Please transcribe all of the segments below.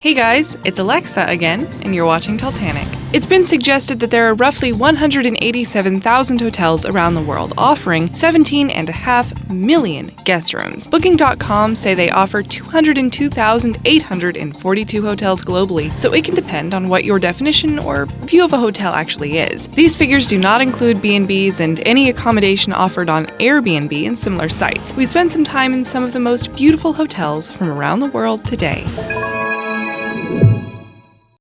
Hey guys, it's Alexa again, and you're watching Talltanic. It's been suggested that there are roughly 187,000 hotels around the world offering 17.5 million guest rooms. Booking.com say they offer 202,842 hotels globally, so it can depend on what your definition or view of a hotel actually is. These figures do not include B&Bs and any accommodation offered on Air BnB and similar sites. We spent some time in some of the most beautiful hotels from around the world today.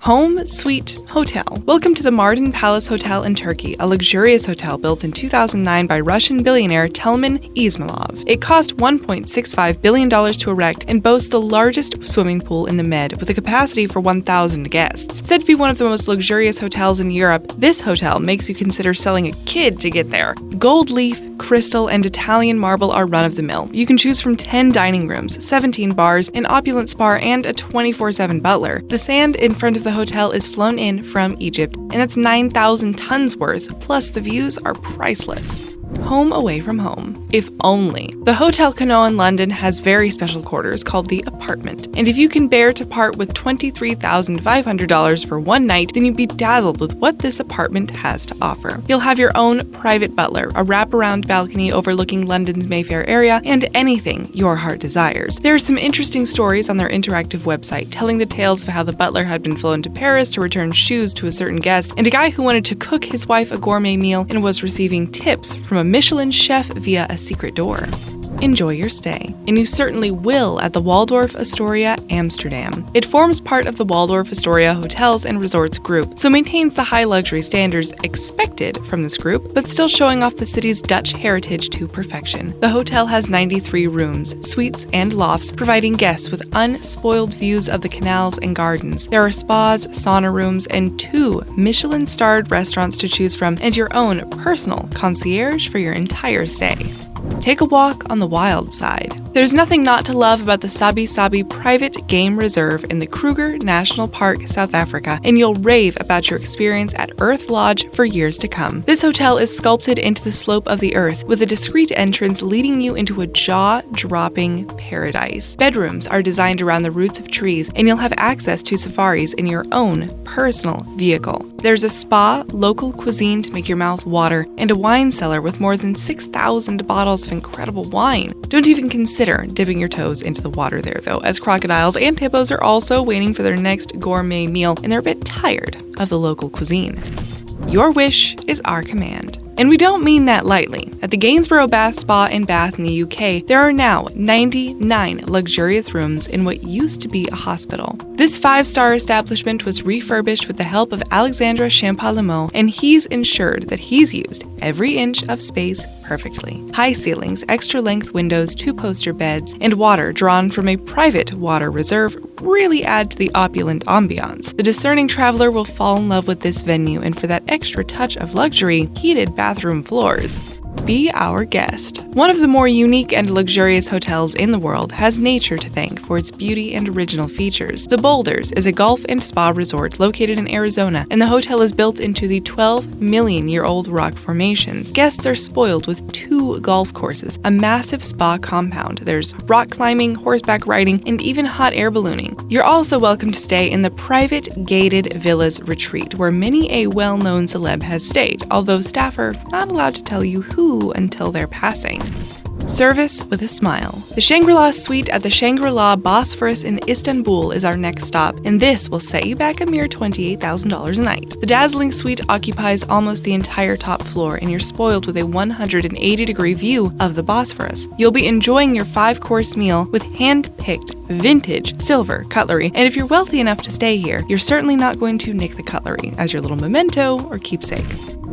Home Suite Hotel. Welcome to the Martine Palace Hotel in Turkey, a luxurious hotel built in 2009 by Russian billionaire Telman Ismailov. It cost $1.65 billion to erect and boasts the largest swimming pool in the Med with a capacity for 1,000 guests. Said to be one of the most luxurious hotels in Europe, this hotel makes you consider selling a kid to get there. Gold leaf, crystal, and Italian marble are run-of-the-mill. You can choose from 10 dining rooms, 17 bars, an opulent spa, and a 24/7 butler. The sand in front of the hotel is flown in from Egypt, and that's 9,000 tons worth, plus the views are priceless. Home away from home. If only. The Hotel Canoe in London has very special quarters called the apartment, and if you can bear to part with $23,500 for one night, then you'd be dazzled with what this apartment has to offer. You'll have your own private butler, a wraparound balcony overlooking London's Mayfair area, and anything your heart desires. There are some interesting stories on their interactive website telling the tales of how the butler had been flown to Paris to return shoes to a certain guest, and a guy who wanted to cook his wife a gourmet meal and was receiving tips from a Michelin chef via a secret door. Enjoy your stay, and you certainly will at the Waldorf Astoria, Amsterdam. It forms part of the Waldorf Astoria Hotels and Resorts group, so maintains the high luxury standards expected from this group, but still showing off the city's Dutch heritage to perfection. The hotel has 93 rooms, suites, and lofts, providing guests with unspoiled views of the canals and gardens. There are spas, sauna rooms, and 2 Michelin-starred restaurants to choose from, and your own personal concierge for your entire stay. Take a walk on the wild side. There's nothing not to love about the Sabi Sabi Private Game Reserve in the Kruger National Park, South Africa, and you'll rave about your experience at Earth Lodge for years to come. This hotel is sculpted into the slope of the earth, with a discreet entrance leading you into a jaw-dropping paradise. Bedrooms are designed around the roots of trees, and you'll have access to safaris in your own personal vehicle. There's a spa, local cuisine to make your mouth water, and a wine cellar with more than 6,000 bottles of incredible wine. Don't even consider dipping your toes into the water there, though, as crocodiles and hippos are also waiting for their next gourmet meal, and they're a bit tired of the local cuisine. Your wish is our command. And we don't mean that lightly. At the Gainsborough Bath Spa in Bath in the UK, there are now 99 luxurious rooms in what used to be a hospital. This 5-star establishment was refurbished with the help of Alexandre Champalimo, and he's ensured that he's used every inch of space perfectly. High ceilings, extra-length windows, 2 poster beds, and water drawn from a private water reserve really add to the opulent ambiance. The discerning traveler will fall in love with this venue, and for that extra touch of luxury, heated bathroom floors. Be our guest. One of the more unique and luxurious hotels in the world has nature to thank for its beauty and original features. The Boulders is a golf and spa resort located in Arizona, and the hotel is built into the 12-million-year-old rock formations. Guests are spoiled with 2 golf courses, a massive spa compound. There's rock climbing, horseback riding, and even hot air ballooning. You're also welcome to stay in the private gated villas retreat, where many a well-known celeb has stayed, although staff are not allowed to tell you who until they're passing. Service with a smile. The ShangriLa Suite at the ShangriLa Bosphorus in Istanbul is our next stop, and this will set you back a mere $28,000 a night. The dazzling suite occupies almost the entire top floor, and you're spoiled with a 180-degree view of the Bosphorus. You'll be enjoying your 5-course meal with hand-picked vintage silver cutlery, and if you're wealthy enough to stay here, you're certainly not going to nick the cutlery as your little memento or keepsake.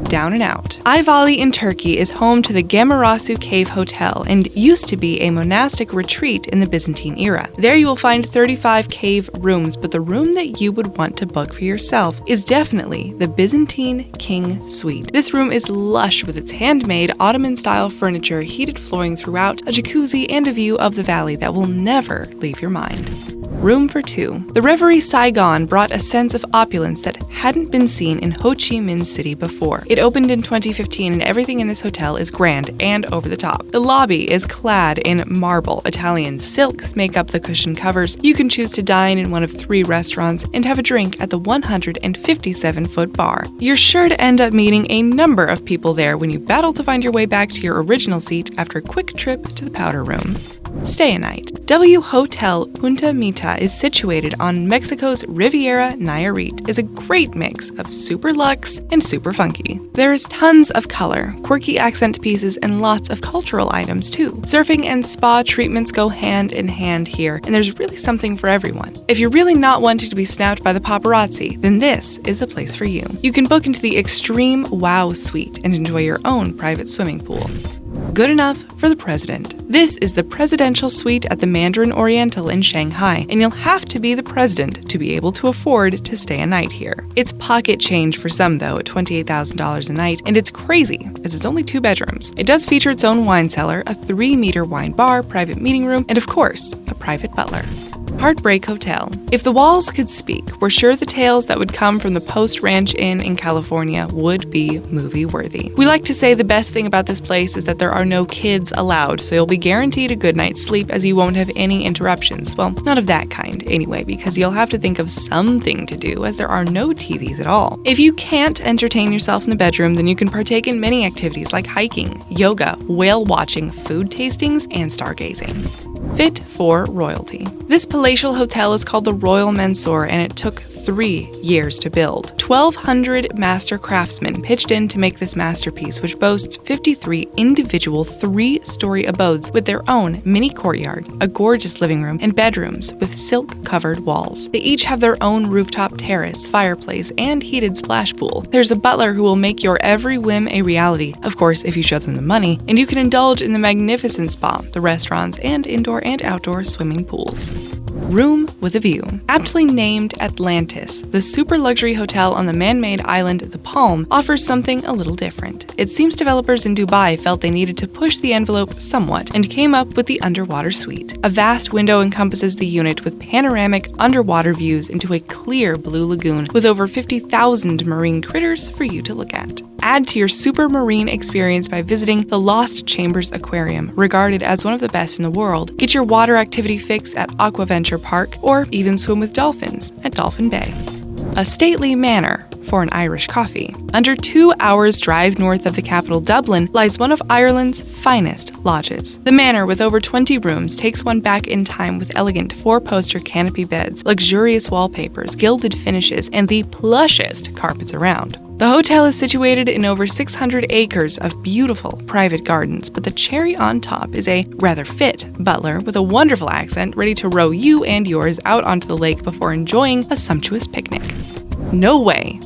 Down and out. Ayvali in Turkey is home to the Gemarasu Cave Hotel and used to be a monastic retreat in the Byzantine era. There you will find 35 cave rooms, but the room that you would want to book for yourself is definitely the Byzantine King Suite. This room is lush with its handmade Ottoman-style furniture, heated flooring throughout, a jacuzzi, and a view of the valley that will never leave your mind. Room for two. The Reverie Saigon brought a sense of opulence that hadn't been seen in Ho Chi Minh City before. It opened in 2015 and everything in this hotel is grand and over the top. The lobby is clad in marble. Italian silks make up the cushion covers. You can choose to dine in one of 3 restaurants and have a drink at the 157-foot bar. You're sure to end up meeting a number of people there when you battle to find your way back to your original seat after a quick trip to the powder room. Stay a night. W Hotel Punta Mita is situated on Mexico's Riviera Nayarit. Is a great mix of super luxe and super funky. There is tons of color, quirky accent pieces, and lots of cultural items too. Surfing and spa treatments go hand in hand here, and there's really something for everyone. If you're really not wanting to be snapped by the paparazzi, then this is the place for you. You can book into the Extreme Wow Suite and enjoy your own private swimming pool. Good enough for the president. This is the presidential suite at the Mandarin Oriental in Shanghai, and you'll have to be the president to be able to afford to stay a night here. It's pocket change for some, though, at $28,000 a night, and it's crazy, as it's only 2 bedrooms. It does feature its own wine cellar, a 3-meter wine bar, private meeting room, and of course, a private butler. Heartbreak Hotel. If the walls could speak, we're sure the tales that would come from the Post Ranch Inn in California would be movie-worthy. We like to say the best thing about this place is that there are no kids allowed, so you'll be guaranteed a good night's sleep as you won't have any interruptions. Well, not of that kind, anyway, because you'll have to think of something to do as there are no TVs at all. If you can't entertain yourself in the bedroom, then you can partake in many activities like hiking, yoga, whale watching, food tastings, and stargazing. Fit for royalty. This palatial hotel is called the Royal Manor, and it took 3 years to build. 1,200 master craftsmen pitched in to make this masterpiece, which boasts 53 individual 3-story abodes with their own mini courtyard, a gorgeous living room, and bedrooms with silk-covered walls. They each have their own rooftop terrace, fireplace, and heated splash pool. There's a butler who will make your every whim a reality, of course if you show them the money, and you can indulge in the magnificent spa, the restaurants, and indoor and outdoor swimming pools. Room with a view. Aptly named Atlantis, the super luxury hotel on the man-made island The Palm offers something a little different. It seems developers in Dubai felt they needed to push the envelope somewhat and came up with the underwater suite. A vast window encompasses the unit with panoramic underwater views into a clear blue lagoon with over 50,000 marine critters for you to look at. Add to your super marine experience by visiting the Lost Chambers Aquarium, regarded as one of the best in the world. Get your water activity fix at Aquaventure Park, or even swim with dolphins at Dolphin Bay. A stately manor for an Irish coffee. Under 2 hours' drive north of the capital Dublin lies one of Ireland's finest lodges. The manor, with over 20 rooms, takes one back in time with elegant 4-poster canopy beds, luxurious wallpapers, gilded finishes, and the plushest carpets around. The hotel is situated in over 600 acres of beautiful private gardens, but the cherry on top is a rather fit butler with a wonderful accent ready to row you and yours out onto the lake before enjoying a sumptuous picnic. Norway's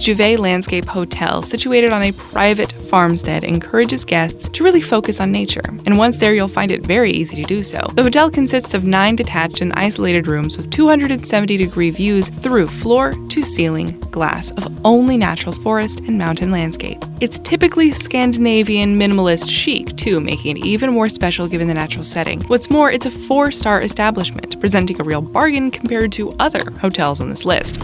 Juvet Landscape Hotel, situated on a private farmstead, encourages guests to really focus on nature, and once there you'll find it very easy to do so. The hotel consists of 9 detached and isolated rooms with 270-degree views through floor-to-ceiling glass of only natural forest and mountain landscape. It's typically Scandinavian minimalist chic, too, making it even more special given the natural setting. What's more, it's a 4-star establishment, presenting a real bargain compared to other hotels on this list.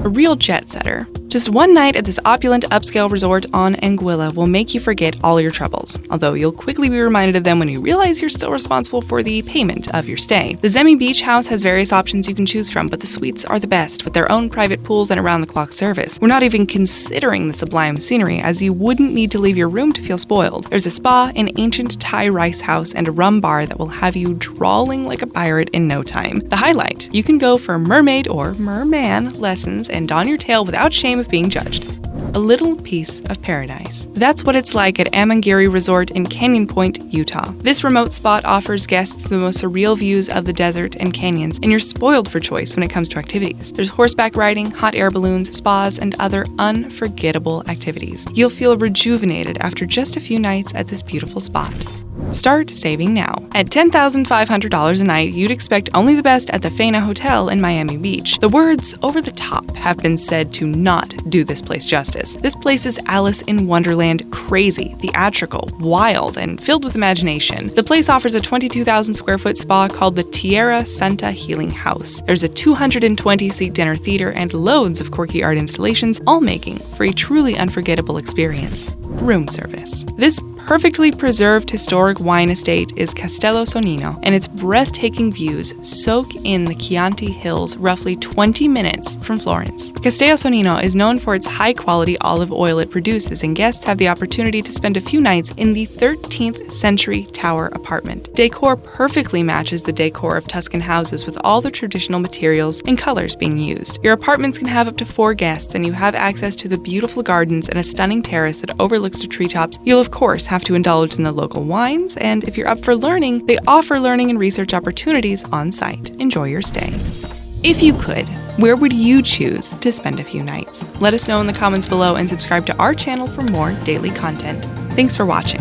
A real jet setter. Just one night at this opulent upscale resort on Anguilla will make you forget all your troubles, although you'll quickly be reminded of them when you realize you're still responsible for the payment of your stay. The Zemi Beach House has various options you can choose from, but the suites are the best, with their own private pools and around-the-clock service. We're not even considering the sublime scenery, as you wouldn't need to leave your room to feel spoiled. There's a spa, an ancient Thai rice house, and a rum bar that will have you drawling like a pirate in no time. The highlight, you can go for mermaid or merman lessons and don your tail without shame of being judged. A little piece of paradise. That's what it's like at McGary Resort in Canyon Point, Utah. This remote spot offers guests the most surreal views of the desert and canyons, and you're spoiled for choice when it comes to activities. There's horseback riding, hot air balloons, spas, and other unforgettable activities. You'll feel rejuvenated after just a few nights at this beautiful spot. Start saving now. At $10,500 a night, you'd expect only the best at the Faena Hotel in Miami Beach. The words "over the top" have been said to not do this place justice. This place is Alice in Wonderland crazy, theatrical, wild, and filled with imagination. The place offers a 22,000 square foot spa called the Tierra Santa Healing House. There's a 220-seat dinner theater and loads of quirky art installations, all making for a truly unforgettable experience. Room service. This perfectly preserved historic wine estate is Costellos Inn, and its breathtaking views soak in the Chianti Hills roughly 20 minutes from Florence. Costellos Inn is known for its high-quality olive oil it produces, and guests have the opportunity to spend a few nights in the 13th century tower apartment. Decor perfectly matches the decor of Tuscan houses, with all the traditional materials and colors being used. Your apartments can have up to 4 guests, and you have access to the beautiful gardens and a stunning terrace that overlooks the treetops. You'll of course have to indulge in the local wines, and if you're up for learning, they offer learning and research opportunities on site. Enjoy your stay. If you could, where would you choose to spend a few nights? Let us know in the comments below and subscribe to our channel for more daily content. Thanks for watching.